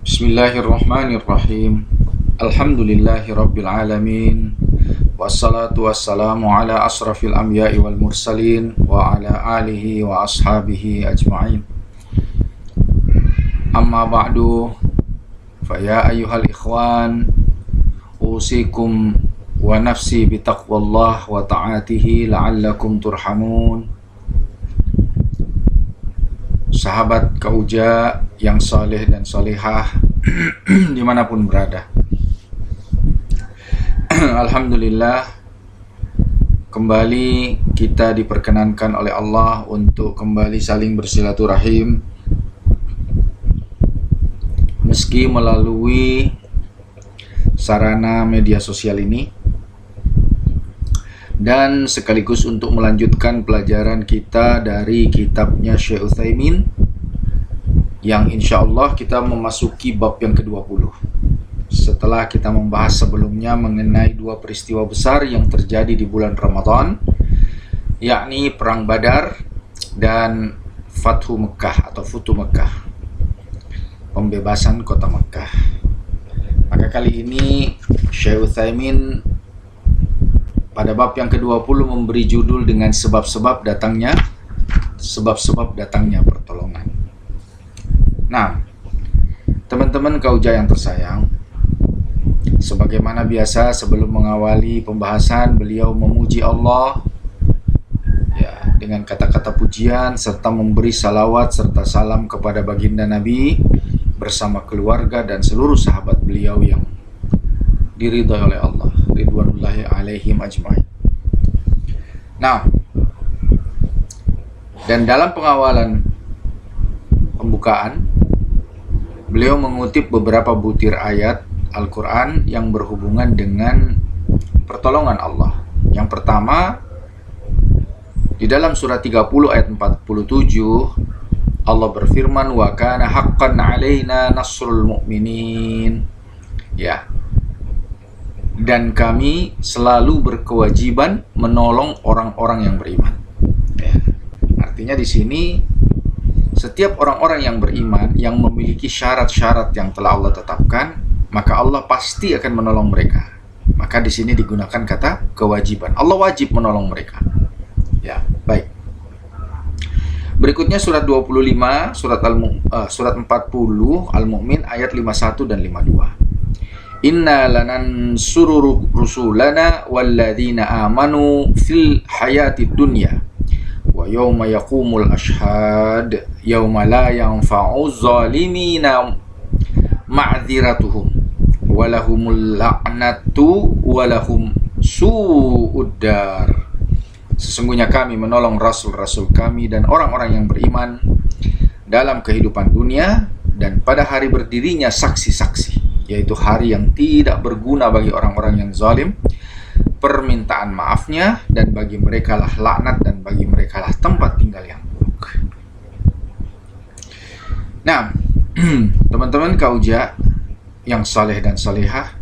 Bismillahirrahmanirrahim. Alhamdulillahirabbil alamin. Wassalatu wassalamu ala asrafil anbiya'i wal mursalin wa ala alihi wa ashabihi ajma'in. Amma ba'du, fa ya ayyuhal ikhwan, usikum wa nafsi bitaqwallah wa ta'atihi la'allakum turhamun. Sahabat Kauja yang saleh dan salehah dimanapun berada, alhamdulillah kembali kita diperkenankan oleh Allah untuk kembali saling bersilaturahim meski melalui sarana media sosial ini, dan sekaligus untuk melanjutkan pelajaran kita dari kitabnya Syekh Utsaimin yang insya Allah kita memasuki bab yang ke-20 setelah kita membahas sebelumnya mengenai dua peristiwa besar yang terjadi di bulan Ramadan, yakni Perang Badar dan Fathu Mekah atau Futu Mekah, pembebasan kota Mekah. Maka kali ini Syekh Utsaimin pada bab yang ke-20 memberi judul dengan sebab-sebab datangnya pertolongan. Nah, teman-teman Kauja yang tersayang, sebagaimana biasa sebelum mengawali pembahasan beliau memuji Allah ya, dengan kata-kata pujian serta memberi salawat serta salam kepada baginda Nabi bersama keluarga dan seluruh sahabat beliau yang diridhai oleh Allah, ridwanullahi alaihim ajma'in. Nah, dan dalam pengawalan pembukaan beliau mengutip beberapa butir ayat Al-Quran yang berhubungan dengan pertolongan Allah. Yang pertama, di dalam surah 30 ayat 47 Allah berfirman, wa kana haqqan alaina nasrul mu'minin. Ya, dan kami selalu berkewajiban menolong orang-orang yang beriman. Ya. Artinya di sini setiap orang-orang yang beriman yang memiliki syarat-syarat yang telah Allah tetapkan, maka Allah pasti akan menolong mereka. Maka di sini digunakan kata kewajiban. Allah wajib menolong mereka. Ya, baik. Berikutnya surat 25, surat 40 Al-Mu'min ayat 51 dan 52. Inna lanansuru rusulana walladzina amanu fil hayatid dunya wa yawma yaqumul ashhad yawma la yanfa'u zalimina ma'dziratuhum walahumul la'natu walahum su'uddar. Sesungguhnya kami menolong rasul-rasul kami dan orang-orang yang beriman dalam kehidupan dunia dan pada hari berdirinya saksi-saksi, yaitu hari yang tidak berguna bagi orang-orang yang zalim, permintaan maafnya, dan bagi mereka lah laknat, dan bagi mereka lah tempat tinggal yang buruk. Nah, teman-teman Kauja yang saleh dan salehah,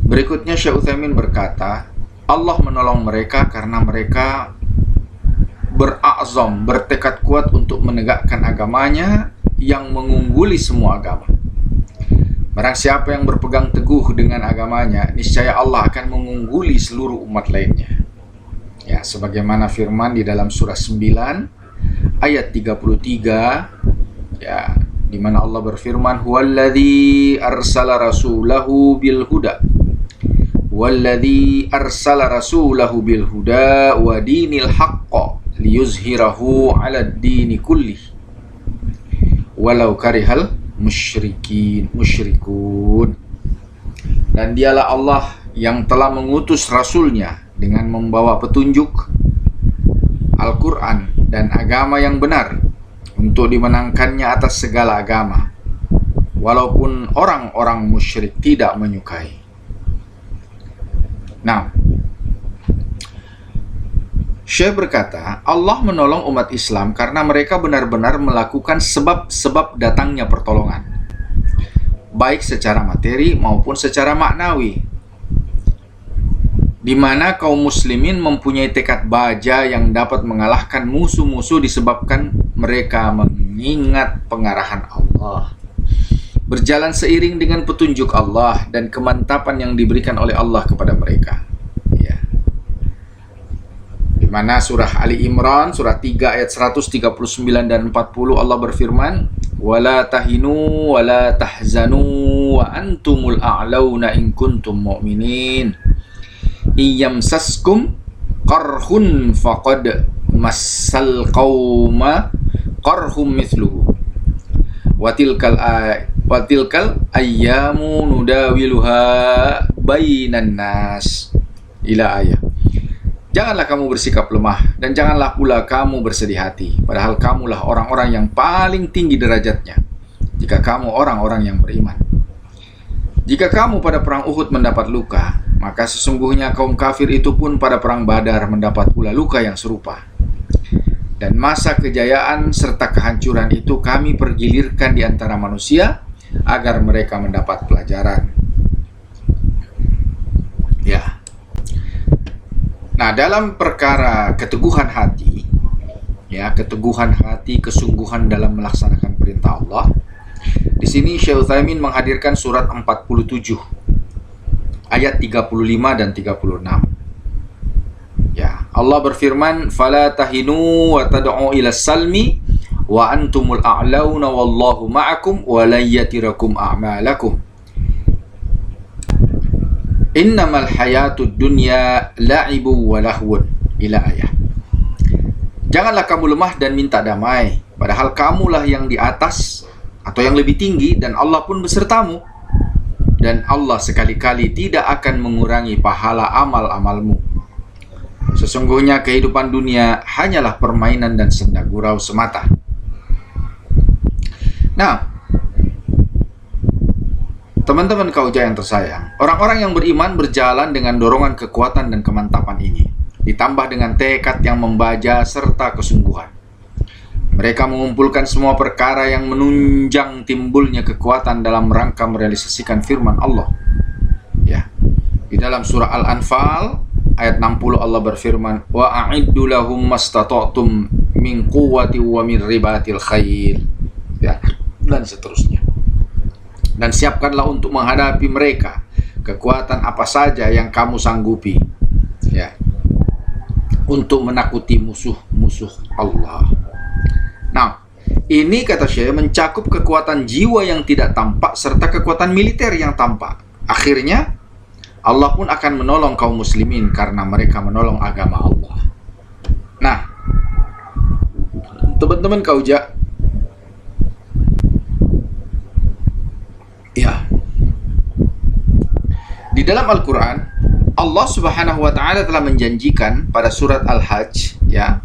berikutnya Syekh Utsaimin berkata, Allah menolong mereka karena mereka berazam, bertekad kuat untuk menegakkan agamanya yang mengungguli semua agama. Barang siapa yang berpegang teguh dengan agamanya, niscaya Allah akan mengungguli seluruh umat lainnya. Ya, sebagaimana firman di dalam surah 9 ayat 33, ya, di mana Allah berfirman, huwallazi arsala rasulahu bil huda wallazi arsala rasulahu bil huda wa dinil haqq liyuzhirahu 'alad dini kullih walau karihal musyrikun. Dan dialah Allah yang telah mengutus rasulnya dengan membawa petunjuk Al-Quran dan agama yang benar untuk dimenangkannya atas segala agama, walaupun orang-orang musyrik tidak menyukai. Nah, Syekh berkata, Allah menolong umat Islam karena mereka benar-benar melakukan sebab-sebab datangnya pertolongan, baik secara materi maupun secara maknawi, di mana kaum muslimin mempunyai tekad baja yang dapat mengalahkan musuh-musuh disebabkan mereka mengingat pengarahan Allah. berjalan seiring dengan petunjuk Allah dan kemantapan yang diberikan oleh Allah kepada mereka. Ya. Di mana surah Ali Imran surah 3 ayat 139 dan 40 Allah berfirman, "Wala tahinu wala tahzanu wa antumul a'launa in kuntum mu'minin. Iyamsaskum qarhun faqad massal qauma qarhum mithluhu. Watilkal ayyamu nudawiluha bainan nas." Ila ayat. Janganlah kamu bersikap lemah dan janganlah pula kamu bersedih hati, padahal kamulah orang-orang yang paling tinggi derajatnya jika kamu orang-orang yang beriman. Jika kamu pada perang Uhud mendapat luka, maka sesungguhnya kaum kafir itu pun pada perang Badar mendapat pula luka yang serupa. Dan masa kejayaan serta kehancuran itu kami pergilirkan di antara manusia agar mereka mendapat pelajaran. Ya. Nah, dalam perkara keteguhan hati, ya, keteguhan hati, kesungguhan dalam melaksanakan perintah Allah, di sini Syekh Utsaimin menghadirkan surat 47 ayat 35 dan 36. Ya, Allah berfirman, "Fala tahinu wa tad'u ila salmi wa antumul a'launa wallahu ma'akum wa lan yatirakum a'malakum. Innamal hayatud dunya la'ibu wa lahwun." Ila ayat. Janganlah kamu lemah dan minta damai, padahal kamulah yang di atas atau yang lebih tinggi dan Allah pun besertamu. Dan Allah sekali-kali tidak akan mengurangi pahala amal-amalmu. Sesungguhnya kehidupan dunia hanyalah permainan dan senda gurau semata. Nah, teman-teman kauja yang tersayang, orang-orang yang beriman berjalan dengan dorongan kekuatan dan kemantapan ini, ditambah dengan tekad yang membaja serta kesungguhan. Mereka mengumpulkan semua perkara yang menunjang timbulnya kekuatan dalam rangka merealisasikan firman Allah. Ya. Di dalam surah Al-Anfal ayat 60 Allah berfirman, "Wa a'iddu lahum mastata'tum min quwwati wa min ribatil khail." Ya, dan seterusnya. Dan siapkanlah untuk menghadapi mereka kekuatan apa saja yang kamu sanggupi. Ya. Untuk menakuti musuh-musuh Allah. Nah, ini kata Syekh mencakup kekuatan jiwa yang tidak tampak serta kekuatan militer yang tampak. Akhirnya Allah pun akan menolong kaum muslimin karena mereka menolong agama Allah. Nah, teman-teman kauja, ya, di dalam Al-Quran Allah Subhanahu wa Ta'ala telah menjanjikan pada surat Al-Hajj, ya,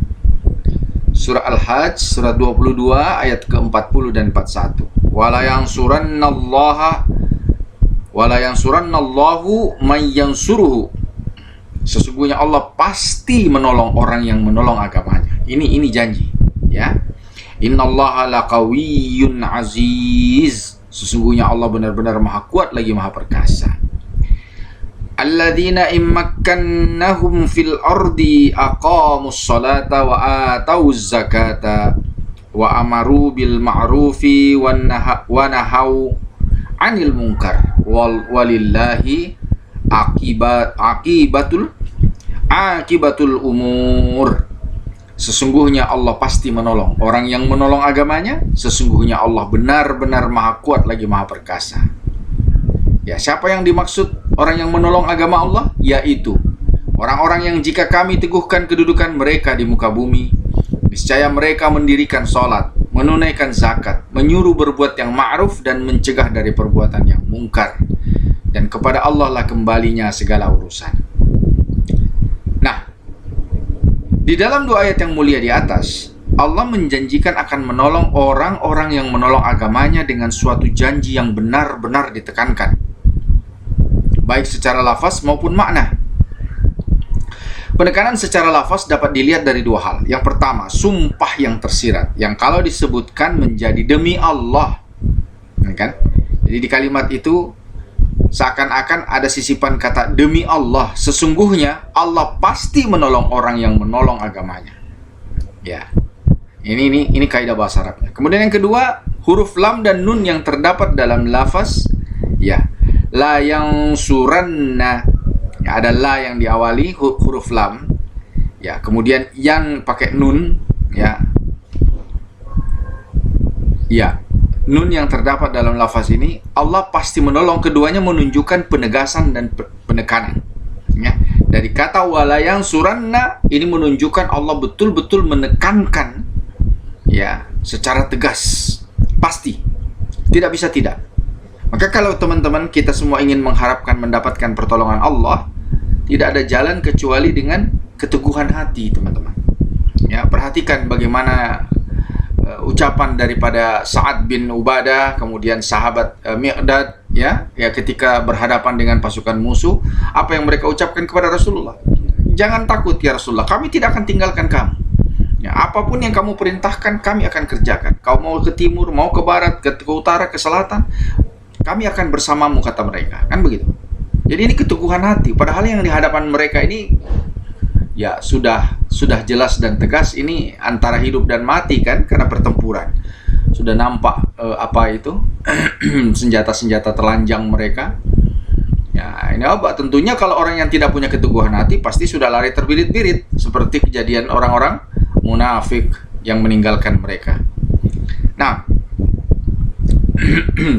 surah Al-Hajj surat 22 ayat ke-40 dan 41. Wala yansurannallahu man yansuruhu. Sesungguhnya Allah pasti menolong orang yang menolong agamanya. Ini janji, ya. Innallaha laqawiyyun aziz. Sesungguhnya Allah benar-benar maha kuat lagi maha perkasa. Alladzina immakkannahum fil ardi aqamus salata wa atauz zakata wa amaru bil ma'rufi wa nahau 'anil munkar walillahi akibatul umur. Sesungguhnya Allah pasti menolong orang yang menolong agamanya. Sesungguhnya Allah benar-benar maha kuat lagi maha perkasa. Ya, siapa yang dimaksud orang yang menolong agama Allah? Yaitu orang-orang yang jika kami teguhkan kedudukan mereka di muka bumi, niscaya mereka mendirikan sholat, menunaikan zakat, menyuruh berbuat yang ma'ruf dan mencegah dari perbuatan yang mungkar. Dan kepada Allah lah kembalinya segala urusan. Nah, di dalam dua ayat yang mulia di atas, Allah menjanjikan akan menolong orang-orang yang menolong agamanya dengan suatu janji yang benar-benar ditekankan, baik secara lafaz maupun makna. Penekanan secara lafaz dapat dilihat dari dua hal. Yang pertama, sumpah yang tersirat, yang kalau disebutkan menjadi demi Allah, kan? Jadi di kalimat itu seakan-akan ada sisipan kata demi Allah. Sesungguhnya Allah pasti menolong orang yang menolong agamanya. Ya, ini kaidah bahasa Arabnya. Kemudian yang kedua, huruf lam dan nun yang terdapat dalam lafaz ya la yang suranna, ya, ada la yang diawali huruf lam, ya, kemudian yang pakai nun, ya, ya, nun yang terdapat dalam lafaz ini Allah pasti menolong keduanya, menunjukkan penegasan dan penekanan, ya. Dari kata wala yang suranna ini menunjukkan Allah betul-betul menekankan, ya, secara tegas, pasti, tidak bisa tidak. Maka kalau teman-teman kita semua ingin mengharapkan mendapatkan pertolongan Allah, tidak ada jalan kecuali dengan keteguhan hati, teman-teman. Ya, perhatikan bagaimana ucapan daripada Sa'ad bin Ubadah, kemudian sahabat Miqdad, ya, ketika berhadapan dengan pasukan musuh, apa yang mereka ucapkan kepada Rasulullah? Jangan takut ya Rasulullah, kami tidak akan tinggalkan kamu. Ya, apapun yang kamu perintahkan, kami akan kerjakan. Kau mau ke timur, mau ke barat, ke utara, ke selatan, kami akan bersamamu, kata mereka. Kan begitu. Jadi ini keteguhan hati. Padahal yang di hadapan mereka ini ya sudah jelas dan tegas, ini antara hidup dan mati kan, karena pertempuran. Sudah nampak apa itu senjata-senjata telanjang mereka. Ya, ini apa? Tentunya kalau orang yang tidak punya keteguhan hati pasti sudah lari terbirit-birit, seperti kejadian orang-orang munafik yang meninggalkan mereka. Nah,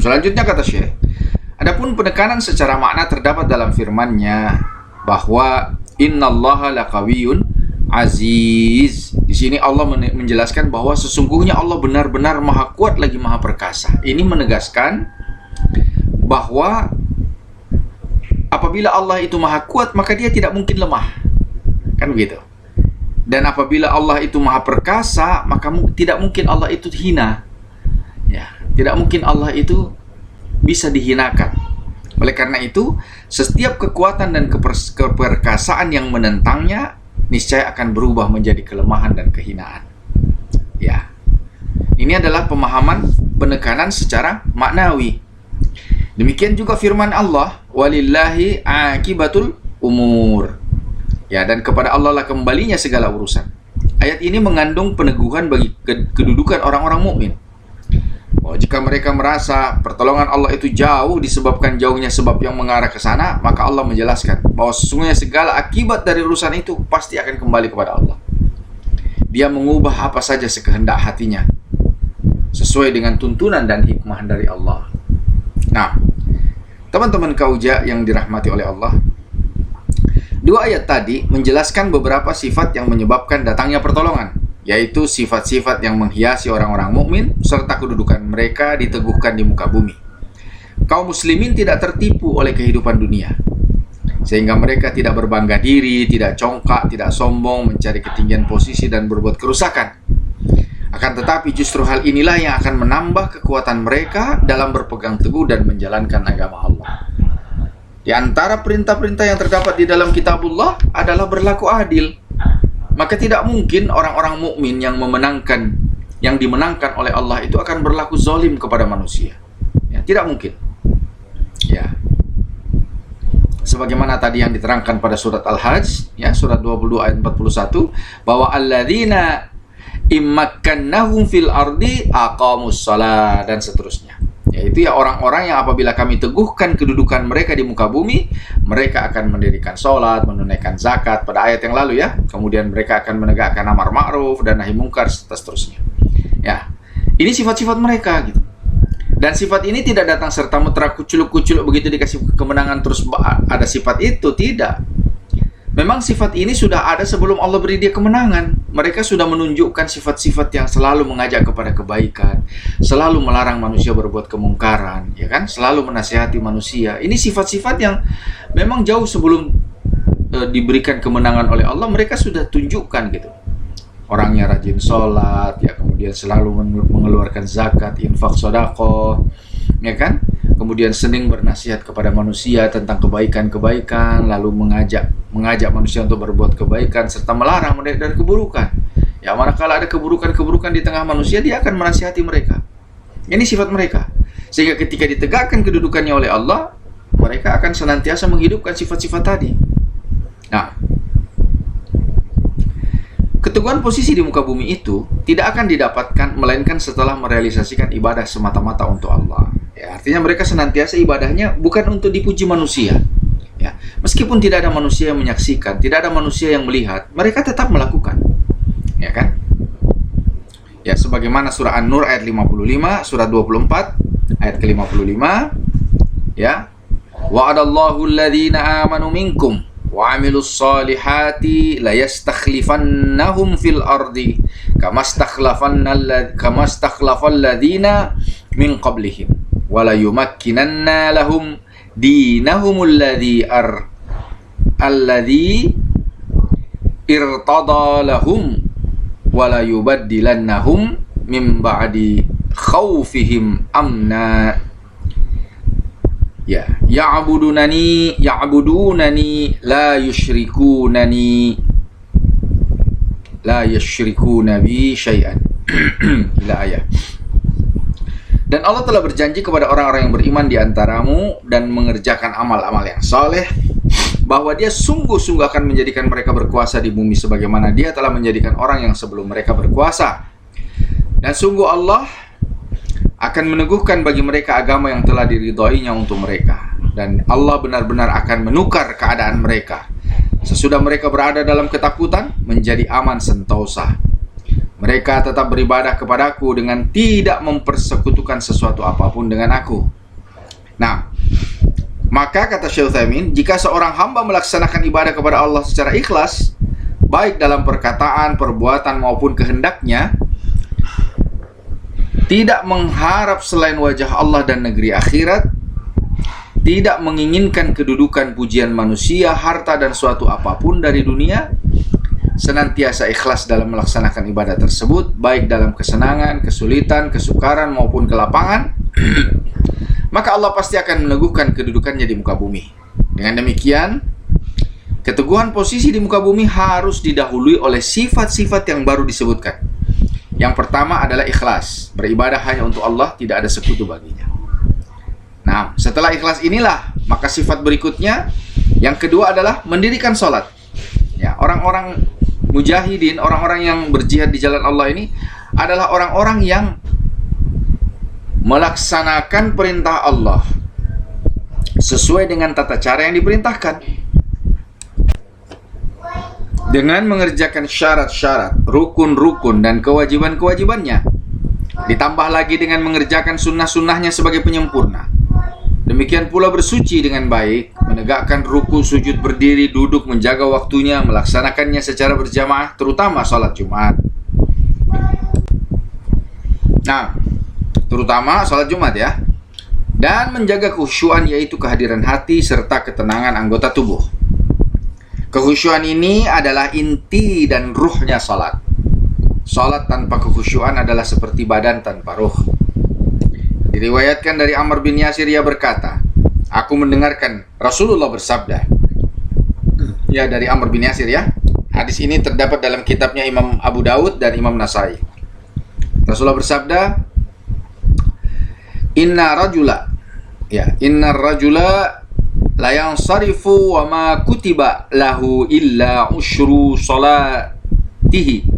selanjutnya kata Syekh, adapun penekanan secara makna terdapat dalam firman-Nya bahwa innallaha laqawiyyun aziz. Di sini Allah menjelaskan bahwa sesungguhnya Allah benar-benar maha kuat lagi maha perkasa. Ini menegaskan bahwa apabila Allah itu maha kuat, maka Dia tidak mungkin lemah. Kan begitu. Dan apabila Allah itu maha perkasa, maka tidak mungkin Allah itu hina. Ya, tidak mungkin Allah itu bisa dihinakan. Oleh karena itu, setiap kekuatan dan keperkasaan yang menentangnya niscaya akan berubah menjadi kelemahan dan kehinaan. Ya. Ini adalah pemahaman penekanan secara maknawi. Demikian juga firman Allah, walillahi akibatul umur. Ya, dan kepada Allah lah kembalinya segala urusan. Ayat ini mengandung peneguhan bagi kedudukan orang-orang mukmin. Jika mereka merasa pertolongan Allah itu jauh disebabkan jauhnya sebab yang mengarah ke sana, maka Allah menjelaskan bahwa sesungguhnya segala akibat dari urusan itu pasti akan kembali kepada Allah. Dia mengubah apa saja sekehendak hatinya sesuai dengan tuntunan dan hikmah dari Allah. Nah, teman-teman kauja yang dirahmati oleh Allah, dua ayat tadi menjelaskan beberapa sifat yang menyebabkan datangnya pertolongan, yaitu sifat-sifat yang menghiasi orang-orang mukmin serta kedudukan mereka diteguhkan di muka bumi. Kaum muslimin tidak tertipu oleh kehidupan dunia, sehingga mereka tidak berbangga diri, tidak congkak, tidak sombong, mencari ketinggian posisi dan berbuat kerusakan. Akan tetapi justru hal inilah yang akan menambah kekuatan mereka dalam berpegang teguh dan menjalankan agama Allah. Di antara perintah-perintah yang terdapat di dalam kitabullah adalah berlaku adil. Maka tidak mungkin orang-orang mukmin yang dimenangkan oleh Allah itu akan berlaku zalim kepada manusia. Ya, tidak mungkin. Ya. Sebagaimana tadi yang diterangkan pada surat Al-Hajj, ya, surat 22 ayat 41, bahwa alladzina immakkannahum fil ardi aqamus shalah, dan seterusnya. Yaitu ya orang-orang yang apabila kami teguhkan kedudukan mereka di muka bumi, mereka akan mendirikan sholat, menunaikan zakat pada ayat yang lalu ya. Kemudian mereka akan menegakkan amar ma'ruf dan nahi mungkar serta seterusnya. Ya, ini sifat-sifat mereka gitu. Dan sifat ini tidak datang serta merta kuculuk-kuculuk begitu dikasih kemenangan terus ada sifat itu, tidak. Memang sifat ini sudah ada sebelum Allah beri dia kemenangan. Mereka sudah menunjukkan sifat-sifat yang selalu mengajak kepada kebaikan, selalu melarang manusia berbuat kemungkaran, ya kan? Selalu menasihati manusia. Ini sifat-sifat yang memang jauh sebelum diberikan kemenangan oleh Allah, mereka sudah tunjukkan gitu. Orangnya rajin sholat, ya, kemudian selalu mengeluarkan zakat, infak, sedekah, ya kan? Kemudian sering bernasihat kepada manusia tentang kebaikan-kebaikan, lalu mengajak manusia untuk berbuat kebaikan serta melarang mereka dari keburukan. Ya, manakala ada keburukan-keburukan di tengah manusia, dia akan menasihati mereka. Ini sifat mereka. Sehingga ketika ditegakkan kedudukannya oleh Allah, mereka akan senantiasa menghidupkan sifat-sifat tadi. Nah, Keteguhan posisi di muka bumi itu tidak akan didapatkan melainkan setelah merealisasikan ibadah semata-mata untuk Allah. Ya, artinya mereka senantiasa ibadahnya bukan untuk dipuji manusia. Ya, meskipun tidak ada manusia yang menyaksikan, tidak ada manusia yang melihat, mereka tetap melakukan. Ya kan? Ya, sebagaimana surah An-Nur ayat 55, surah 24 ayat ke-55, ya. Wa'adallahu alladhina amanu minkum wa 'amilus solihati la yastakhlifannahum fil ardi kama stakhlafal ladzina min qablihim wa la yumakkinanna lahum dinahum alladzi irtada lahum wa la yubaddilannahum min ba'di khawfihim amna. Ya, ya'budunani la yushrikuna bi syai'an. Ila ayat. Dan Allah telah berjanji kepada orang-orang yang beriman di antaramu dan mengerjakan amal-amal yang saleh bahwa Dia sungguh-sungguh akan menjadikan mereka berkuasa di bumi sebagaimana Dia telah menjadikan orang yang sebelum mereka berkuasa. Dan sungguh Allah akan meneguhkan bagi mereka agama yang telah diridhoinya untuk mereka, dan Allah benar-benar akan menukar keadaan mereka sesudah mereka berada dalam ketakutan menjadi aman sentosa. Mereka tetap beribadah kepadaku dengan tidak mempersekutukan sesuatu apapun dengan aku. Nah, maka kata Syekh Utsaimin, jika seorang hamba melaksanakan ibadah kepada Allah secara ikhlas, baik dalam perkataan, perbuatan maupun kehendaknya, tidak mengharap selain wajah Allah dan negeri akhirat, tidak menginginkan kedudukan pujian manusia, harta dan suatu apapun dari dunia, senantiasa ikhlas dalam melaksanakan ibadah tersebut, baik dalam kesenangan, kesulitan, kesukaran maupun kelapangan, maka Allah pasti akan meneguhkan kedudukannya di muka bumi. Dengan demikian, keteguhan posisi di muka bumi harus didahului oleh sifat-sifat yang baru disebutkan. Yang pertama adalah ikhlas, beribadah hanya untuk Allah, tidak ada sekutu baginya. Nah, setelah ikhlas inilah, maka sifat berikutnya, yang kedua adalah mendirikan sholat. Ya, orang-orang mujahidin, orang-orang yang berjihad di jalan Allah ini adalah orang-orang yang melaksanakan perintah Allah sesuai dengan tata cara yang diperintahkan, dengan mengerjakan syarat-syarat, rukun-rukun, dan kewajiban-kewajibannya. Ditambah lagi dengan mengerjakan sunnah-sunnahnya sebagai penyempurna. Demikian pula bersuci dengan baik, menegakkan ruku, sujud, berdiri, duduk, menjaga waktunya, melaksanakannya secara berjamaah, terutama sholat Jumat. Nah, terutama sholat Jumat ya. Dan menjaga kekhusyuan, yaitu kehadiran hati serta ketenangan anggota tubuh. Kekhusyuan ini adalah inti dan ruhnya salat. Salat tanpa kekhusyuan adalah seperti badan tanpa ruh. Diriwayatkan dari Ammar bin Yasir, ia berkata, aku mendengarkan Rasulullah bersabda. Ya, dari Ammar bin Yasir ya. Hadis ini terdapat dalam kitabnya Imam Abu Dawud dan Imam Nasai. Rasulullah bersabda, Inna rajula la yansarifu wa ma kutiba lahu illa usyru salatihi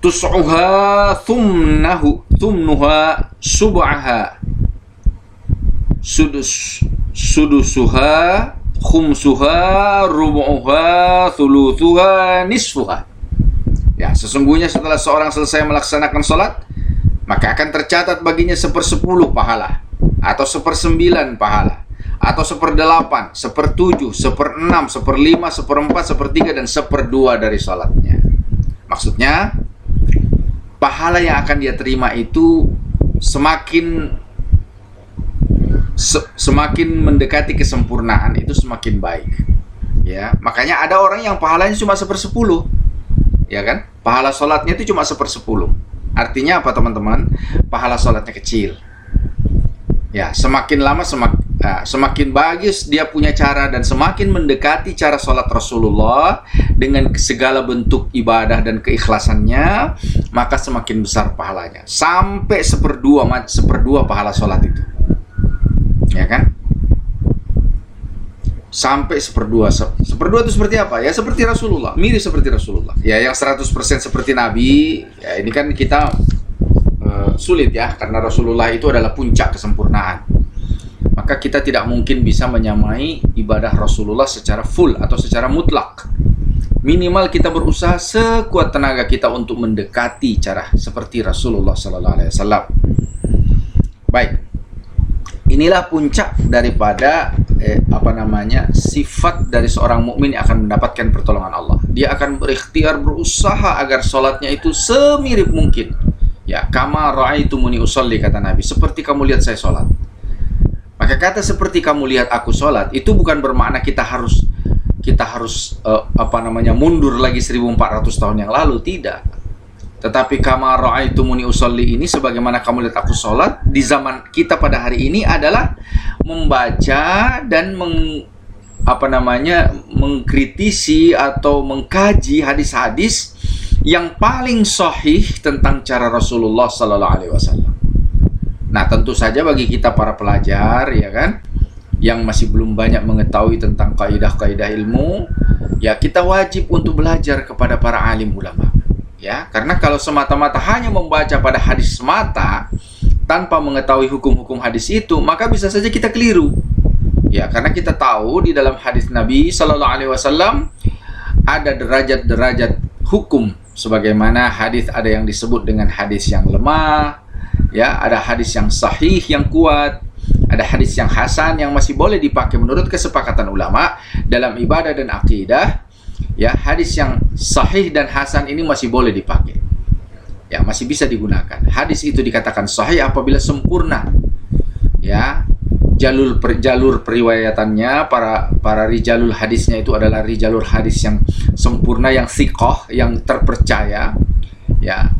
tus'uha thumnuha sub'aha sudusuha khumsuha rubu'uha thuluthuha nisfuha. Ya, sesungguhnya setelah seorang selesai melaksanakan salat, maka akan tercatat baginya 1/10 pahala, atau 1/9 pahala, atau 1/8, 1/7, 1/6, 1/5, 1/4, 1/3, dan 1/2 dari salatnya. Maksudnya, pahala yang akan dia terima itu semakin mendekati kesempurnaan, itu semakin baik. Ya, makanya ada orang yang pahalanya cuma 1/10, ya kan? Pahala salatnya itu cuma 1/10. Artinya apa, teman-teman? Pahala salatnya kecil. Ya, semakin lama semakin bagus dia punya cara, dan semakin mendekati cara sholat Rasulullah dengan segala bentuk ibadah dan keikhlasannya, maka semakin besar pahalanya. Sampai 1/2 pahala sholat itu. Ya kan? Sampai 1/2 Seperdua itu seperti apa? Ya seperti Rasulullah, mirip seperti Rasulullah. Ya yang 100% seperti Nabi, ya ini kan kita sulit ya, karena Rasulullah itu adalah puncak kesempurnaan. Maka kita tidak mungkin bisa menyamai ibadah Rasulullah secara full atau secara mutlak. Minimal kita berusaha sekuat tenaga kita untuk mendekati cara seperti Rasulullah sallallahu alaihi wasallam. Baik. Inilah puncak daripada sifat dari seorang mukmin yang akan mendapatkan pertolongan Allah. Dia akan berikhtiar, berusaha agar sholatnya itu semirip mungkin. Ya, kama ra'aitumuni usolli, kata Nabi, seperti kamu lihat saya sholat. Maka kata seperti kamu lihat aku sholat itu bukan bermakna kita harus mundur lagi 1400 tahun yang lalu, tidak. Tetapi kama ra'aitumuni usolli ini, sebagaimana kamu lihat aku sholat di zaman kita pada hari ini, adalah membaca dan mengkritisi atau mengkaji hadis-hadis yang paling sahih tentang cara Rasulullah sallallahu alaihi wasallam. Nah, tentu saja bagi kita para pelajar, ya kan, yang masih belum banyak mengetahui tentang kaidah-kaidah ilmu, ya kita wajib untuk belajar kepada para alim ulama. Ya, karena kalau semata-mata hanya membaca pada hadis semata tanpa mengetahui hukum-hukum hadis itu, maka bisa saja kita keliru. Ya, karena kita tahu di dalam hadis Nabi sallallahu alaihi wasallam ada derajat-derajat hukum, sebagaimana hadis ada yang disebut dengan hadis yang lemah, ya, ada hadis yang sahih yang kuat, ada hadis yang hasan yang masih boleh dipakai menurut kesepakatan ulama dalam ibadah dan akidah. Ya, hadis yang sahih dan hasan ini masih boleh dipakai. Ya, masih bisa digunakan. Hadis itu dikatakan sahih apabila sempurna. Ya, jalur periwayatannya, para rijalul hadisnya itu adalah rijalul hadis yang sempurna, yang thiqah, yang terpercaya. Ya.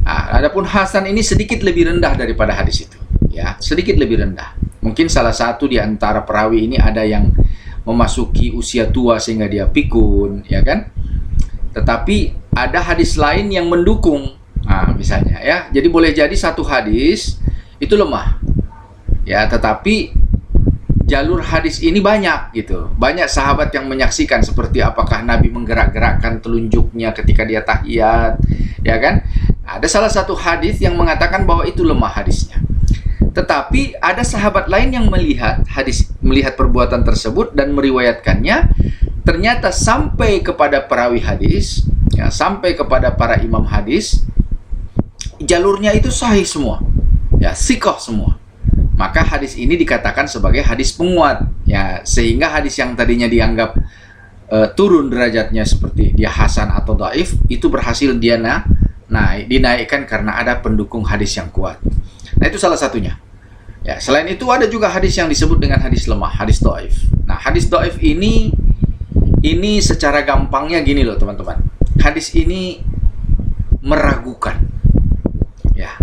Nah, adapun hasan ini sedikit lebih rendah daripada hadis itu. Ya, sedikit lebih rendah. Mungkin salah satu di antara perawi ini ada yang memasuki usia tua sehingga dia pikun, ya kan? Tetapi ada hadis lain yang mendukung. Nah, misalnya ya. Jadi boleh jadi satu hadis itu lemah. Ya, tetapi jalur hadis ini banyak gitu. Banyak sahabat yang menyaksikan seperti apakah Nabi menggerak-gerakkan telunjuknya ketika dia tahiyat, ya kan? Ada salah satu hadis yang mengatakan bahwa itu lemah hadisnya. Tetapi ada sahabat lain yang melihat perbuatan tersebut dan meriwayatkannya, ternyata sampai kepada perawi hadis, ya, sampai kepada para imam hadis, jalurnya itu sahih semua, ya, thiqah semua. Maka hadis ini dikatakan sebagai hadis penguat, ya, sehingga hadis yang tadinya dianggap turun derajatnya seperti dia hasan atau dhaif, itu berhasil dinaikkan karena ada pendukung hadis yang kuat. Nah, itu salah satunya. Ya, selain itu ada juga hadis yang disebut dengan hadis lemah, hadis dhaif. Nah, hadis dhaif ini secara gampangnya gini loh, teman-teman. Hadis ini meragukan. Ya.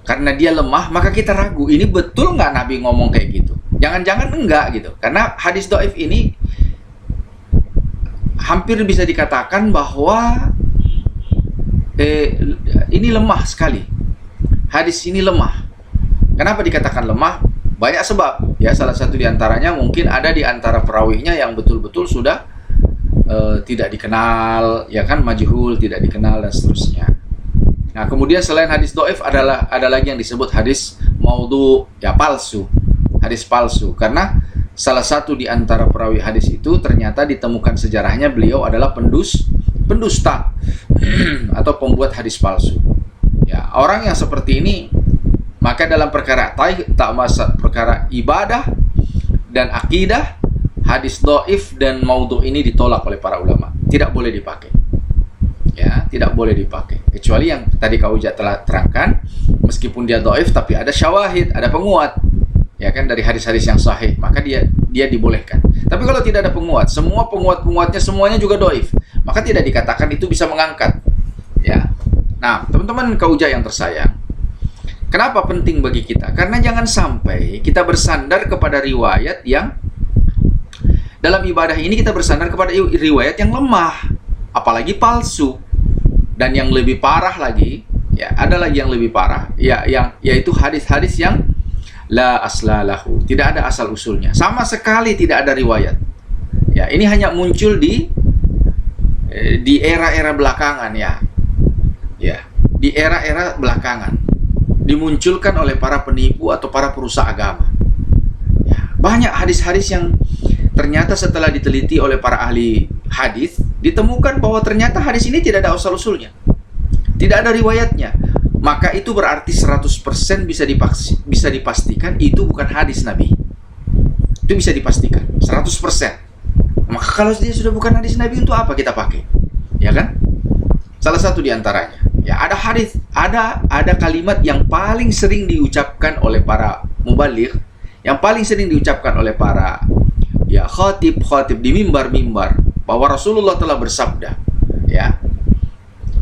Karena dia lemah, maka kita ragu, ini betul nggak Nabi ngomong kayak gitu? Jangan-jangan enggak gitu. Karena hadis dhaif ini hampir bisa dikatakan bahwa ini lemah sekali. Hadis ini lemah. Kenapa dikatakan lemah? Banyak sebab. Ya, salah satu diantaranya mungkin ada di antara perawinya yang betul-betul sudah tidak dikenal, ya kan, majhul, tidak dikenal dan seterusnya. Nah, kemudian selain hadis dhaif ada lagi yang disebut hadis maudhu, ya, palsu. Hadis palsu, karena salah satu di antara perawi hadis itu ternyata ditemukan sejarahnya beliau adalah pendusta atau pembuat hadis palsu. Ya, orang yang seperti ini, maka dalam perkara perkara ibadah dan akidah, hadis dhaif dan maudhu ini ditolak oleh para ulama. Tidak boleh dipakai. Ya, tidak boleh dipakai. Kecuali yang tadi Kak Uja telah terangkan, meskipun dia dhaif tapi ada syawahid, ada penguat. Ya kan, dari hadis-hadis yang sahih, maka dia dibolehkan. Tapi kalau tidak ada penguat, semua penguat-penguatnya semuanya juga dhaif, maka tidak dikatakan itu bisa mengangkat. Ya. Nah, teman-teman Kak Uja yang tersayang, kenapa penting bagi kita? Karena jangan sampai kita bersandar kepada riwayat yang dalam ibadah ini kita bersandar kepada riwayat yang lemah, apalagi palsu. Dan yang lebih parah lagi, ya, ada lagi yang lebih parah, ya, yaitu hadis-hadis yang la aslalahu, tidak ada asal usulnya, sama sekali tidak ada riwayat. Ya, ini hanya muncul di era-era belakangan ya. Ya, di era-era belakangan dimunculkan oleh para penipu atau para perusak agama. Ya, banyak hadis-hadis yang ternyata setelah diteliti oleh para ahli hadis ditemukan bahwa ternyata hadis ini tidak ada asal-usulnya. Tidak ada riwayatnya. Maka itu berarti 100% bisa dipastikan itu bukan hadis Nabi. Itu bisa dipastikan 100%. Maka kalau dia sudah bukan hadis Nabi, untuk apa kita pakai? Ya kan? Salah satu di antaranya. Ya, ada hadis, ada kalimat yang paling sering diucapkan oleh para mubaligh, yang paling sering diucapkan oleh para khatib di mimbar-mimbar, bahwa Rasulullah telah bersabda. Ya.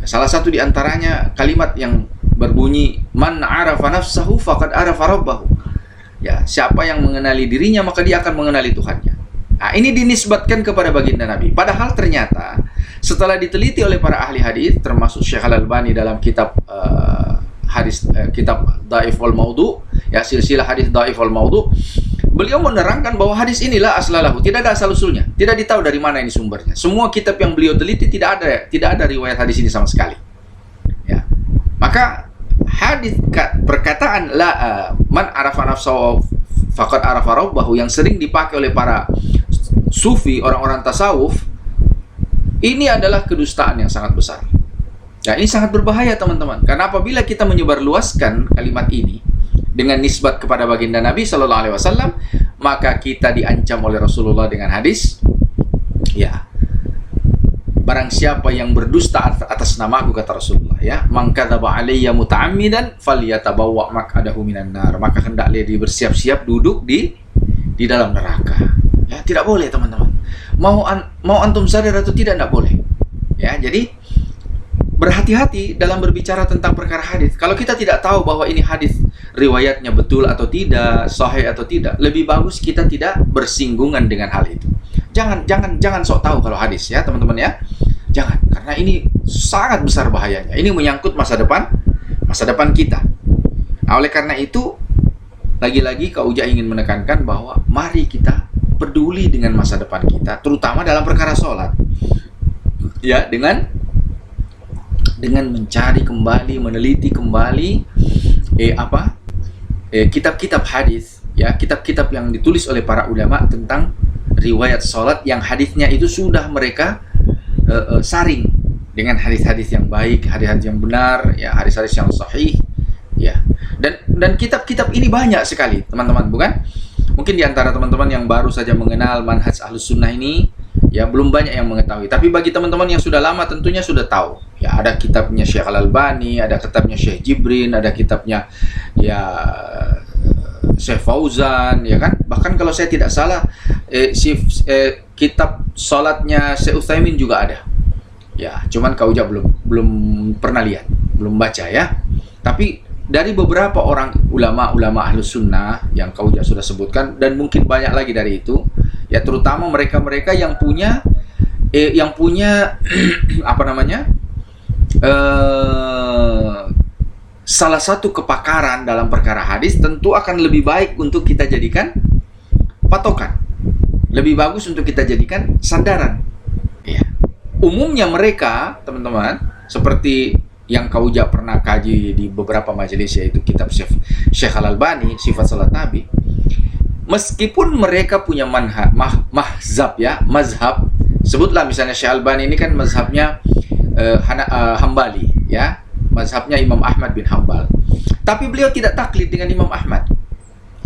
Salah satu di antaranya kalimat yang berbunyi, man arafa nafsahu faqad arafa rabbahu. Ya, siapa yang mengenali dirinya maka dia akan mengenali Tuhannya. Nah, ini dinisbatkan kepada baginda Nabi. Padahal ternyata setelah diteliti oleh para ahli hadis, termasuk Syekh Al-Albani dalam kitab kitab Dhaif wal Maudhu, ya, silsilah hadis Dhaif wal Maudhu, beliau menerangkan bahwa hadis inilah aslalahu, tidak ada asal usulnya, tidak ditahu dari mana ini sumbernya. Semua kitab yang beliau teliti tidak ada riwayat hadis ini sama sekali. Ya. Maka hadis perkataan man arafa nafsahu faqad arafa rabbahu yang sering dipakai oleh para sufi, orang-orang tasawuf, ini adalah kedustaan yang sangat besar. Ya, ini sangat berbahaya teman-teman. Karena apabila kita menyebarluaskan kalimat ini dengan nisbat kepada baginda Nabi Sallallahu Alaihi Wasallam, maka kita diancam oleh Rasulullah dengan hadis, ya, barang siapa yang berdusta atas namaku, kata Rasulullah, ya, man kadzaba alayya muta'ammidan falyatabawwa maq'adahu minan nar, maka hendaklah dia bersiap-siap duduk di dalam neraka. Ya, tidak boleh teman-teman. Mau antum sadar atau tidak boleh. Ya, jadi berhati-hati dalam berbicara tentang perkara hadis. Kalau kita tidak tahu bahwa ini hadis riwayatnya betul atau tidak, sahih atau tidak, lebih bagus kita tidak bersinggungan dengan hal itu. Jangan sok tahu kalau hadis, ya teman-teman ya. Jangan, karena ini sangat besar bahayanya. Ini menyangkut masa depan kita. Nah, oleh karena itu, lagi-lagi Kak Uja ingin menekankan bahwa mari kita peduli dengan masa depan kita, terutama dalam perkara sholat. Ya, dengan mencari kembali, meneliti kembali kitab-kitab hadis, ya, kitab-kitab yang ditulis oleh para ulama tentang riwayat sholat yang hadisnya itu sudah mereka saring dengan hadis-hadis yang baik, hadis-hadis yang benar, ya, hadis-hadis yang sahih, ya. Dan kitab-kitab ini banyak sekali, teman-teman, bukan? Mungkin di antara teman-teman yang baru saja mengenal manhaj Ahlus Sunnah ini, ya, belum banyak yang mengetahui. Tapi bagi teman-teman yang sudah lama tentunya sudah tahu. Ya, ada kitabnya Syekh Al-Albani, ada kitabnya Syekh Jibrin, ada kitabnya Syekh Fauzan, ya kan? Bahkan kalau saya tidak salah, kitab salatnya Syekh Utsaimin juga ada. Ya, cuman Kak Uja belum pernah lihat, belum baca ya. Tapi dari beberapa orang ulama Ahlus Sunnah yang Kak Uja sudah sebutkan, dan mungkin banyak lagi dari itu, ya, terutama mereka-mereka yang punya apa namanya? Salah satu kepakaran dalam perkara hadis, tentu akan lebih baik untuk kita jadikan patokan. Lebih bagus untuk kita jadikan sandaran. Ya. Umumnya mereka, teman-teman, seperti yang Kak Uja pernah kaji di beberapa majelis, yaitu kitab Syekh Al-Albani, Sifat Salat Nabi. Meskipun mereka punya mazhab, sebutlah misalnya Syekh Al-Albani ini kan mazhabnya Hambali, ya, mazhabnya Imam Ahmad bin Hambal. Tapi beliau tidak taklid dengan Imam Ahmad.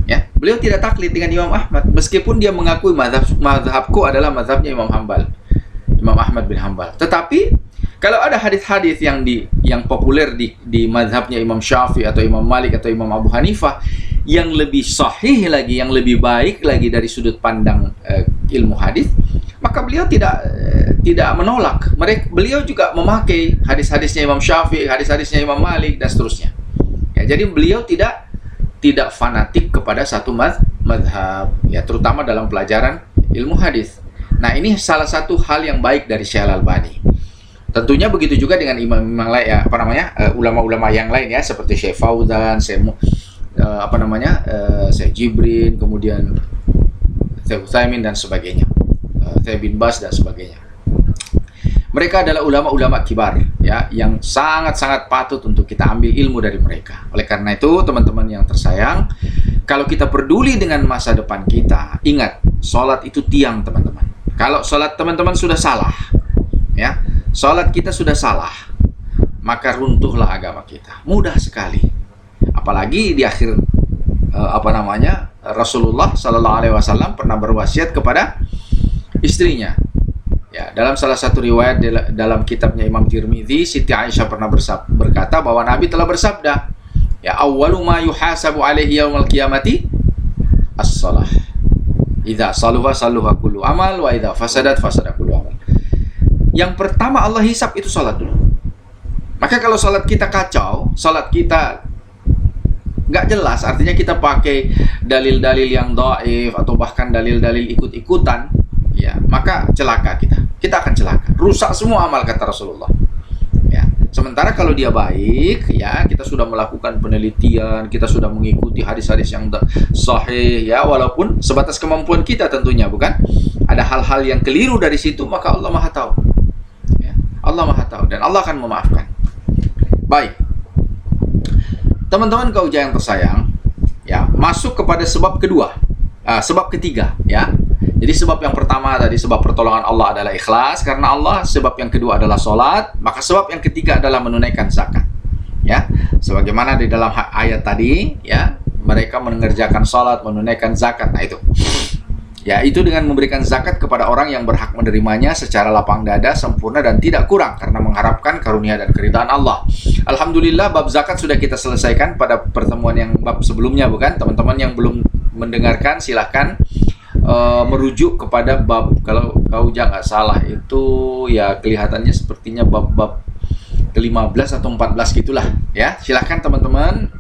Ya, beliau tidak taklid dengan Imam Ahmad, meskipun dia mengakui mazhabku adalah mazhabnya Imam Ahmad bin Hambal. Tetapi kalau ada hadis-hadis yang populer di mazhabnya Imam Syafi'i atau Imam Malik atau Imam Abu Hanifah yang lebih sahih lagi, yang lebih baik lagi dari sudut pandang ilmu hadis, maka beliau tidak menolak. Beliau juga memakai hadis-hadisnya Imam Syafi'i, hadis-hadisnya Imam Malik dan seterusnya. Ya, jadi beliau tidak fanatik kepada satu mazhab, ya, terutama dalam pelajaran ilmu hadis. Nah, ini salah satu hal yang baik dari Syekh Al-Albani. Tentunya begitu juga dengan imam lain, ya, ulama-ulama yang lain, ya, seperti Syekh Fauzan, Syekh Jibrin, kemudian Syekh Utsaimin dan sebagainya. Syekh bin Baz dan sebagainya. Mereka adalah ulama-ulama kibar, ya, yang sangat-sangat patut untuk kita ambil ilmu dari mereka. Oleh karena itu, teman-teman yang tersayang, kalau kita peduli dengan masa depan kita, ingat, sholat itu tiang, teman-teman. Kalau sholat teman-teman sudah salah, ya, sholat kita sudah salah, maka runtuhlah agama kita. Mudah sekali. Apalagi di akhir Rasulullah Sallallahu Alaihi Wasallam pernah berwasiat kepada istrinya. Ya, dalam salah satu riwayat dalam kitabnya Imam Tirmidzi, Siti Aisyah pernah berkata bahwa Nabi telah bersabda, ya, awwalu ma yuhasabu alaihi yaumil qiyamati as-shalah. Idza saluha saluha kullu amal wa idza fasadat fasada kullu amal. Yang pertama Allah hisab itu salat dulu. Maka kalau salat kita kacau, salat kita nggak jelas, artinya kita pakai dalil-dalil yang dhaif atau bahkan dalil-dalil ikut-ikutan, ya, maka celaka kita akan celaka, rusak semua amal, kata Rasulullah, ya. Sementara kalau dia baik, ya, kita sudah melakukan penelitian, kita sudah mengikuti hadis-hadis yang sahih, ya, walaupun sebatas kemampuan kita tentunya, bukan ada hal-hal yang keliru dari situ, maka Allah Maha tahu, ya. Allah Maha tahu dan Allah akan memaafkan. Baik, teman-teman kauja yang tersayang, ya, masuk kepada sebab kedua, sebab ketiga, ya. Jadi sebab yang pertama tadi, sebab pertolongan Allah adalah ikhlas karena Allah. Sebab yang kedua adalah sholat. Maka sebab yang ketiga adalah menunaikan zakat. Ya, sebagaimana di dalam ayat tadi, ya, mereka mengerjakan sholat, menunaikan zakat. Nah itu, ya, itu dengan memberikan zakat kepada orang yang berhak menerimanya secara lapang dada, sempurna dan tidak kurang, karena mengharapkan karunia dan keridhaan Allah. Alhamdulillah, bab zakat sudah kita selesaikan pada pertemuan yang bab sebelumnya, bukan? Teman-teman yang belum mendengarkan, silahkan merujuk kepada bab, kalau kauja nggak salah itu ya kelihatannya sepertinya bab-bab ke-15 atau 14 gitulah, ya. Silahkan teman-teman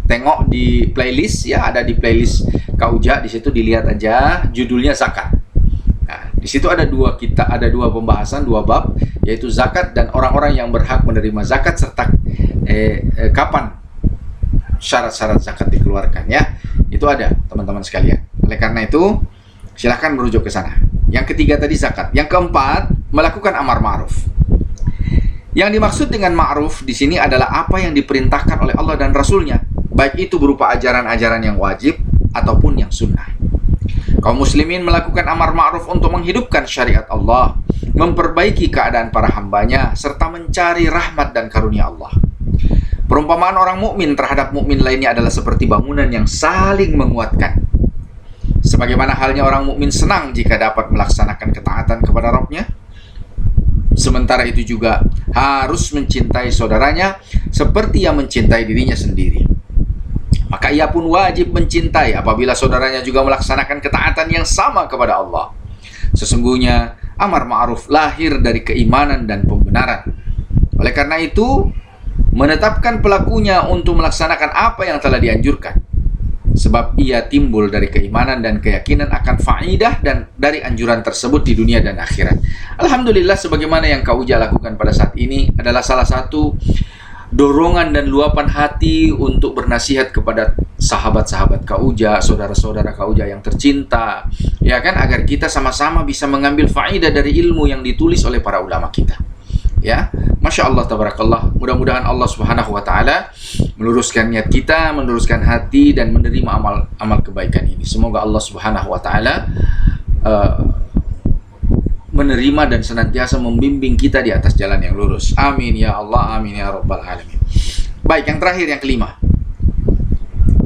tengok di playlist, ya, ada di playlist kauja, di situ dilihat aja judulnya zakat. Nah, di situ ada dua pembahasan, dua bab, yaitu zakat dan orang-orang yang berhak menerima zakat serta kapan syarat-syarat zakat dikeluarkan, ya. Itu ada, teman-teman sekalian. Oleh karena itu, silahkan merujuk ke sana. Yang ketiga tadi zakat. Yang keempat, melakukan amar ma'ruf. Yang dimaksud dengan ma'ruf di sini adalah apa yang diperintahkan oleh Allah dan Rasul-Nya, baik itu berupa ajaran-ajaran yang wajib ataupun yang sunnah. Kaum muslimin melakukan amar ma'ruf untuk menghidupkan syariat Allah, memperbaiki keadaan para hambanya, serta mencari rahmat dan karunia Allah. Perumpamaan orang mukmin terhadap mukmin lainnya adalah seperti bangunan yang saling menguatkan. Sebagaimana halnya orang mukmin senang jika dapat melaksanakan ketaatan kepada Rabb-Nya, sementara itu juga harus mencintai saudaranya seperti yang mencintai dirinya sendiri. Maka ia pun wajib mencintai apabila saudaranya juga melaksanakan ketaatan yang sama kepada Allah. Sesungguhnya amar ma'ruf lahir dari keimanan dan pembenaran. Oleh karena itu, menetapkan pelakunya untuk melaksanakan apa yang telah dianjurkan, sebab ia timbul dari keimanan dan keyakinan akan faidah dan dari anjuran tersebut di dunia dan akhirat. Alhamdulillah, sebagaimana yang Kauja lakukan pada saat ini adalah salah satu dorongan dan luapan hati untuk bernasihat kepada sahabat-sahabat Kauja, saudara-saudara Kauja yang tercinta, ya kan, agar kita sama-sama bisa mengambil faidah dari ilmu yang ditulis oleh para ulama kita. Ya, Masya Allah, tabarakallah. Mudah-mudahan Allah Subhanahu wa Ta'ala meluruskan niat kita, meluruskan hati, dan menerima amal kebaikan ini. Semoga Allah Subhanahu wa Ta'ala menerima dan senantiasa membimbing kita di atas jalan yang lurus. Amin ya Allah, amin ya Rabbal Alamin. Baik, yang terakhir, yang kelima,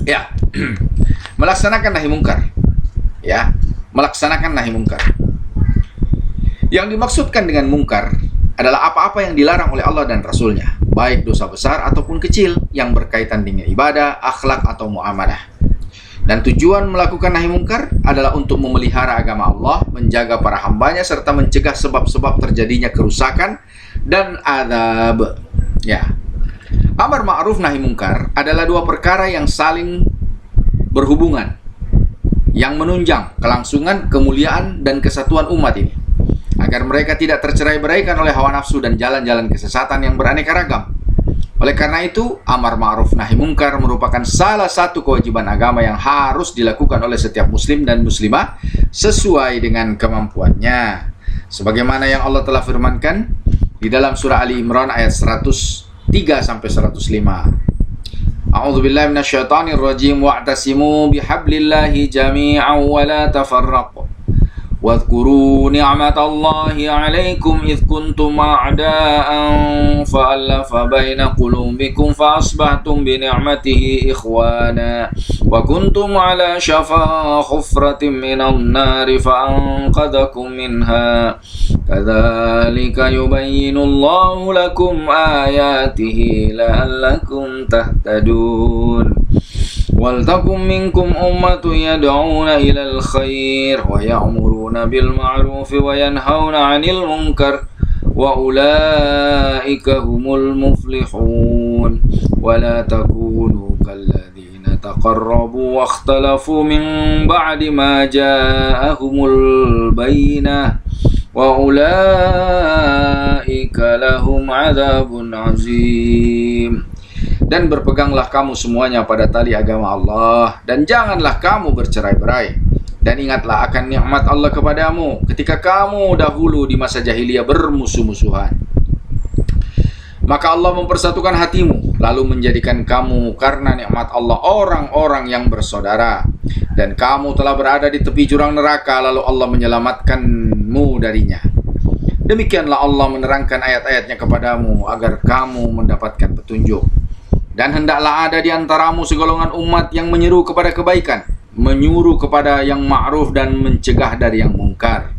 ya, melaksanakan nahi mungkar. Ya, melaksanakan nahi mungkar. Yang dimaksudkan dengan mungkar adalah apa-apa yang dilarang oleh Allah dan Rasul-Nya, baik dosa besar ataupun kecil yang berkaitan dengan ibadah, akhlak, atau muamalah. Dan tujuan melakukan nahi mungkar adalah untuk memelihara agama Allah, menjaga para hambanya, serta mencegah sebab-sebab terjadinya kerusakan dan azab. Ya, amar ma'ruf nahi mungkar adalah dua perkara yang saling berhubungan, yang menunjang kelangsungan, kemuliaan, dan kesatuan umat ini, agar mereka tidak tercerai-beraikan oleh hawa nafsu dan jalan-jalan kesesatan yang beraneka ragam. Oleh karena itu, amar ma'ruf nahi mungkar merupakan salah satu kewajiban agama yang harus dilakukan oleh setiap muslim dan muslimah sesuai dengan kemampuannya. Sebagaimana yang Allah telah firmankan di dalam surah Ali Imran ayat 103 sampai 105. A'udzubillahi minasyaitonir rajim wa'tasimu bihablillahi jami'an wa la tafarraqu. واذكروا نعمة الله عليكم إذ كنتم أعداء فألف بين قلوبكم فأصبحتم بنعمته إخوانا وكنتم على شفا حفرة من النار فأنقذكم منها كذلك يبين الله لكم آياته لعلكم تهتدون وَلْتَكُنْ مِنْكُمْ أُمَّةٌ يَدْعُونَ إِلَى الْخَيْرِ وَيَأْمُرُونَ بِالْمَعْرُوفِ وَيَنْهَوْنَ عَنِ الْمُنْكَرِ وَأُولَئِكَ هُمُ الْمُفْلِحُونَ وَلَا تَكُونُوا كَالَّذِينَ تَقَرَّبُوا وَاخْتَلَفُوا مِنْ بَعْدِ مَا جَاءَهُمُ الْبَيِّنَةُ وَأُولَئِكَ لَهُمْ عَذَابٌ عَظِيمٌ. Dan berpeganglah kamu semuanya pada tali agama Allah, dan janganlah kamu bercerai-berai. Dan ingatlah akan nikmat Allah kepadamu ketika kamu dahulu di masa jahiliyah bermusuh-musuhan. Maka Allah mempersatukan hatimu, lalu menjadikan kamu karena nikmat Allah orang-orang yang bersaudara. Dan kamu telah berada di tepi jurang neraka, lalu Allah menyelamatkanmu darinya. Demikianlah Allah menerangkan ayat-ayatnya kepadamu agar kamu mendapatkan petunjuk. Dan hendaklah ada di antaramu segolongan umat yang menyeru kepada kebaikan, menyuruh kepada yang ma'ruf dan mencegah dari yang mungkar.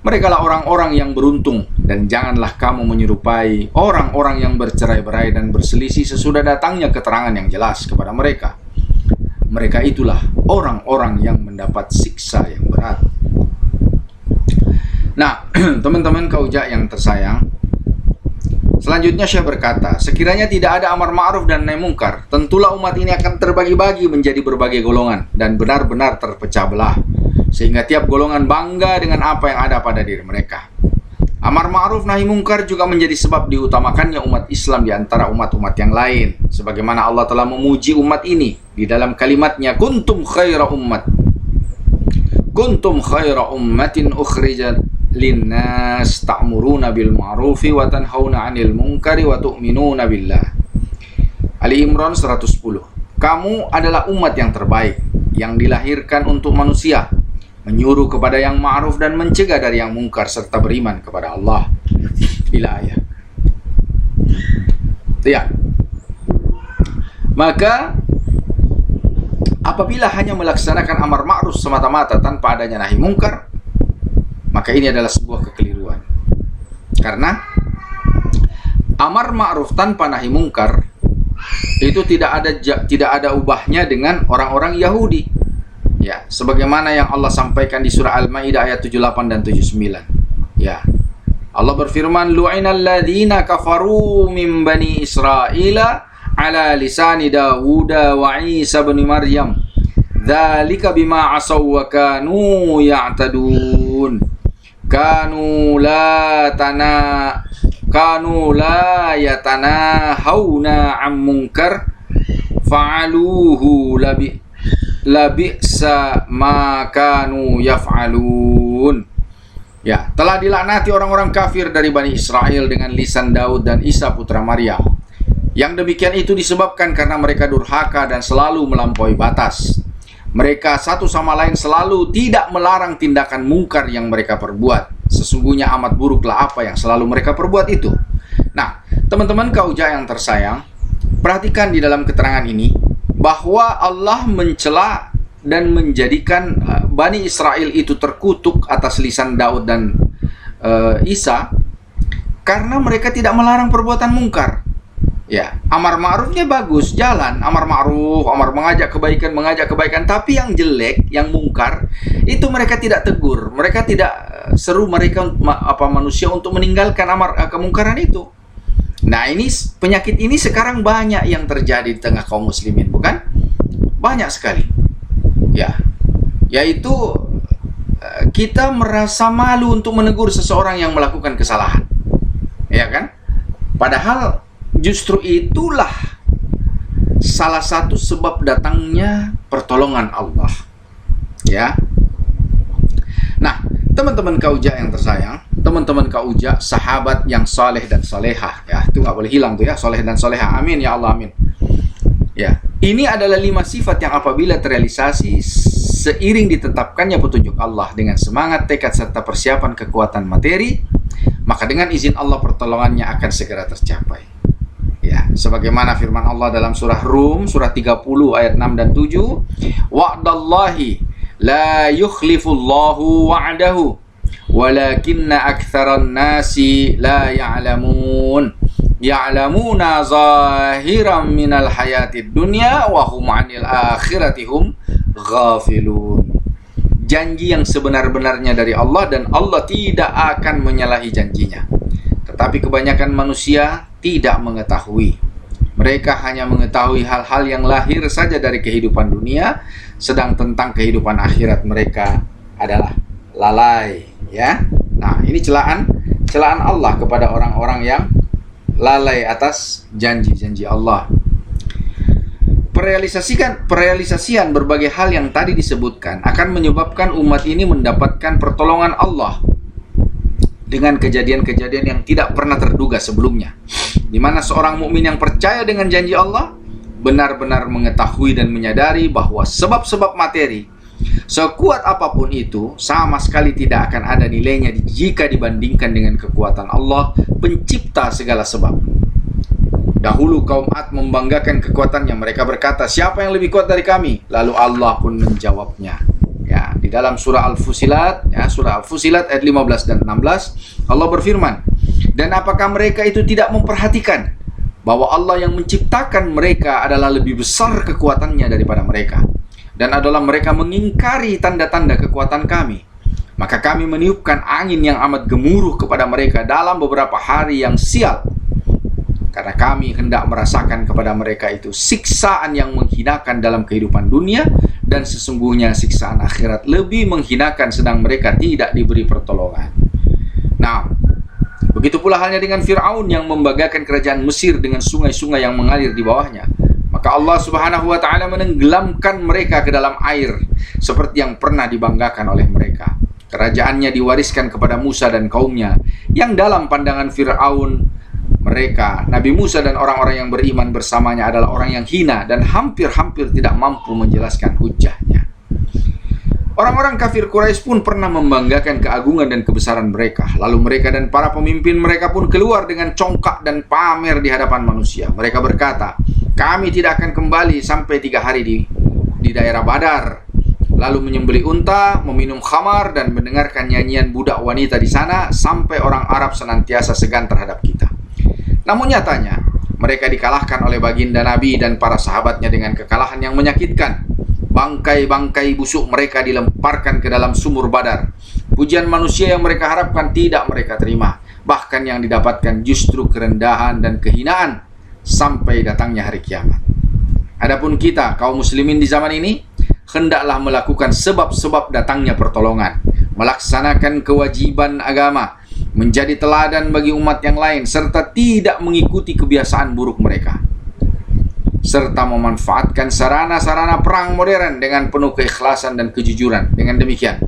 Merekalah orang-orang yang beruntung, dan janganlah kamu menyerupai orang-orang yang bercerai-berai dan berselisih sesudah datangnya keterangan yang jelas kepada mereka. Mereka itulah orang-orang yang mendapat siksa yang berat. Nah, teman-teman kaujak yang tersayang, selanjutnya Syekh berkata, sekiranya tidak ada amar ma'ruf dan nahi mungkar, tentulah umat ini akan terbagi-bagi menjadi berbagai golongan dan benar-benar terpecah belah, sehingga tiap golongan bangga dengan apa yang ada pada diri mereka. Amar ma'ruf nahi mungkar juga menjadi sebab diutamakannya umat Islam di antara umat-umat yang lain, sebagaimana Allah telah memuji umat ini di dalam kalimatnya, kuntum khaira ummatin ukhrijat linnas ta'muruna bil ma'rufi wa tanhauna 'anil munkari wa tu'minuna billah. Ali Imran 110. Kamu adalah umat yang terbaik yang dilahirkan untuk manusia, menyuruh kepada yang ma'ruf dan mencegah dari yang mungkar serta beriman kepada Allah. Ila ayat. Ya. Maka apabila hanya melaksanakan amar ma'ruf semata-mata tanpa adanya nahi mungkar, maka ini adalah sebuah kekeliruan. Karena amar ma'ruf tanpa nahi mungkar itu tidak ada ubahnya dengan orang-orang Yahudi. Ya, sebagaimana yang Allah sampaikan di surah Al-Maidah ayat 78 dan 79. Ya. Allah berfirman, lu'inal ladzina kafaru min bani Israila ala lisani Dawud wa Isa bin Maryam. Dzalika bima asaw wa kanu ya'tadun. Kanu la yatanahawna am munkar fa'aluhu labi'sa ma kanu yaf'alun. Ya, telah dilaknati orang-orang kafir dari Bani Israel dengan lisan Daud dan Isa putra Maryam. Yang demikian itu disebabkan karena mereka durhaka dan selalu melampaui batas. Mereka satu sama lain selalu tidak melarang tindakan mungkar yang mereka perbuat. Sesungguhnya amat buruklah apa yang selalu mereka perbuat itu. Nah, teman-teman kaujak yang tersayang, perhatikan di dalam keterangan ini bahwa Allah mencela dan menjadikan Bani Israel itu terkutuk atas lisan Daud dan Isa karena mereka tidak melarang perbuatan mungkar. Ya, amar ma'rufnya bagus, jalan amar ma'ruf, amar mengajak kebaikan, tapi yang jelek, yang mungkar itu mereka tidak tegur, mereka tidak seru mereka manusia untuk meninggalkan kemungkaran itu. Nah, ini penyakit ini sekarang banyak yang terjadi di tengah kaum muslimin, bukan? Banyak sekali. Ya. Yaitu kita merasa malu untuk menegur seseorang yang melakukan kesalahan. Ya kan? Padahal justru itulah salah satu sebab datangnya pertolongan Allah. Ya. Teman-teman Kauja yang tersayang, teman-teman Kauja, sahabat yang saleh dan salehah, ya itu nggak boleh hilang tuh ya, saleh dan salehah. Amin ya Allah, amin. Ya, ini adalah 5 sifat yang apabila terrealisasi seiring ditetapkannya petunjuk Allah dengan semangat, tekad serta persiapan kekuatan materi, maka dengan izin Allah pertolongannya akan segera tercapai. Ya, sebagaimana firman Allah dalam surah Rum, surah 30 ayat 6 dan 7, wa'dallahi la yukhlifullahu wa'dahu walakinna aktsaran nasi la ya'lamun ya'lamuna zahiran minal hayatid dunya wa hum 'anil akhirati hum ghafilun. Janji yang sebenar-benarnya dari Allah dan Allah tidak akan menyalahi janjinya. Tetapi kebanyakan manusia tidak mengetahui. Mereka hanya mengetahui hal-hal yang lahir saja dari kehidupan dunia, sedang tentang kehidupan akhirat mereka adalah lalai, ya. Nah, ini celaan Allah kepada orang-orang yang lalai atas janji-janji Allah. Perealisasian berbagai hal yang tadi disebutkan akan menyebabkan umat ini mendapatkan pertolongan Allah dengan kejadian-kejadian yang tidak pernah terduga sebelumnya, di mana seorang mukmin yang percaya dengan janji Allah benar-benar mengetahui dan menyadari bahwa sebab-sebab materi sekuat apapun itu sama sekali tidak akan ada nilainya jika dibandingkan dengan kekuatan Allah pencipta segala sebab. Dahulu kaum Ad membanggakan kekuatannya, mereka berkata, siapa yang lebih kuat dari kami? Lalu Allah pun menjawabnya. Ya, di dalam surah Al-Fusilat, ya, surah Al-Fusilat ayat 15 dan 16, Allah berfirman, dan apakah mereka itu tidak memperhatikan bahwa Allah yang menciptakan mereka adalah lebih besar kekuatannya daripada mereka, dan adalah mereka mengingkari tanda-tanda kekuatan kami. Maka kami meniupkan angin yang amat gemuruh kepada mereka dalam beberapa hari yang sial, karena kami hendak merasakan kepada mereka itu siksaan yang menghinakan dalam kehidupan dunia, dan sesungguhnya siksaan akhirat lebih menghinakan sedang mereka tidak diberi pertolongan. Nah, begitu pula halnya dengan Fir'aun yang membanggakan kerajaan Mesir dengan sungai-sungai yang mengalir di bawahnya. Maka Allah Subhanahu wa ta'ala menenggelamkan mereka ke dalam air seperti yang pernah dibanggakan oleh mereka. Kerajaannya diwariskan kepada Musa dan kaumnya, yang dalam pandangan Fir'aun mereka, Nabi Musa dan orang-orang yang beriman bersamanya adalah orang yang hina dan hampir-hampir tidak mampu menjelaskan hujahnya. Orang-orang kafir Quraisy pun pernah membanggakan keagungan dan kebesaran mereka. Lalu mereka dan para pemimpin mereka pun keluar dengan congkak dan pamer di hadapan manusia. Mereka berkata, kami tidak akan kembali sampai 3 hari di daerah Badar. Lalu menyembelih unta, meminum khamar, dan mendengarkan nyanyian budak wanita di sana sampai orang Arab senantiasa segan terhadap kita. Namun nyatanya, mereka dikalahkan oleh baginda Nabi dan para sahabatnya dengan kekalahan yang menyakitkan. Bangkai-bangkai busuk mereka dilemparkan ke dalam sumur Badar. Pujian manusia yang mereka harapkan tidak mereka terima. Bahkan yang didapatkan justru kerendahan dan kehinaan sampai datangnya hari kiamat. Adapun kita, kaum muslimin di zaman ini, hendaklah melakukan sebab-sebab datangnya pertolongan, melaksanakan kewajiban agama, menjadi teladan bagi umat yang lain, serta tidak mengikuti kebiasaan buruk mereka, serta memanfaatkan sarana-sarana perang modern dengan penuh keikhlasan dan kejujuran. Dengan demikian,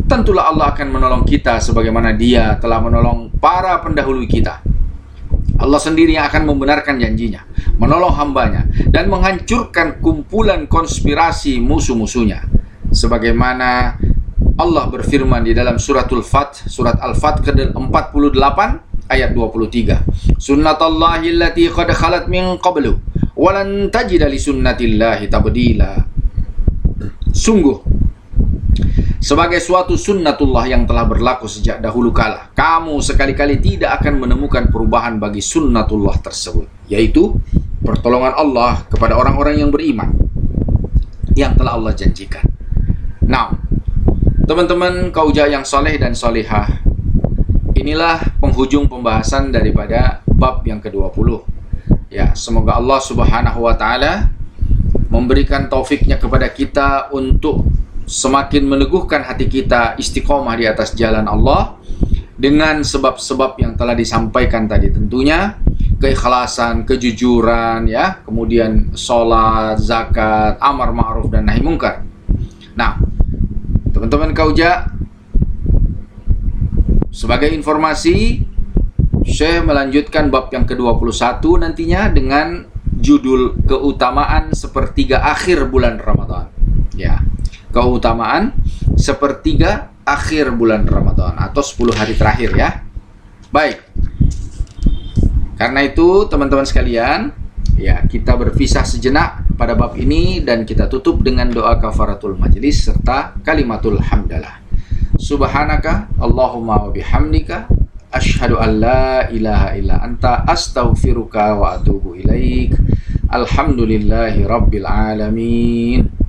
tentulah Allah akan menolong kita sebagaimana Dia telah menolong para pendahulu kita. Allah sendiri yang akan membenarkan janjinya, menolong hambanya, dan menghancurkan kumpulan konspirasi musuh-musuhnya. Sebagaimana Allah berfirman di dalam surat Al-Fat ke-48 ayat 23. Sunnatullahi allati qad khalat min qablu wa lan tajida li sunnatillahi tabdila. Sungguh, sebagai suatu sunnatullah yang telah berlaku sejak dahulu kala, kamu sekali-kali tidak akan menemukan perubahan bagi sunnatullah tersebut, yaitu pertolongan Allah kepada orang-orang yang beriman yang telah Allah janjikan. Nah, teman-teman Kauja yang soleh dan solehah, inilah penghujung pembahasan daripada bab yang ke-20. Ya, semoga Allah Subhanahu wa ta'ala memberikan taufiknya kepada kita untuk semakin meneguhkan hati kita istiqomah di atas jalan Allah dengan sebab-sebab yang telah disampaikan tadi, tentunya keikhlasan, kejujuran, ya, kemudian sholat, zakat, amar ma'ruf dan nahi mungkar. Nah, teman-teman Kauja, Sebagai informasi, Syekh melanjutkan bab yang ke-21 nantinya dengan judul keutamaan sepertiga akhir bulan Ramadan. Ya, keutamaan sepertiga akhir bulan Ramadan atau 10 hari terakhir ya. Baik. Karena itu teman-teman sekalian, ya, kita berpisah sejenak pada bab ini dan kita tutup dengan doa kafaratul majlis serta kalimatul hamdalah. Subhanaka Allahumma wa bihamdika asyhadu an la ilaha illa anta astaghfiruka wa atubu ilaik. Alhamdulillahi rabbil alamin.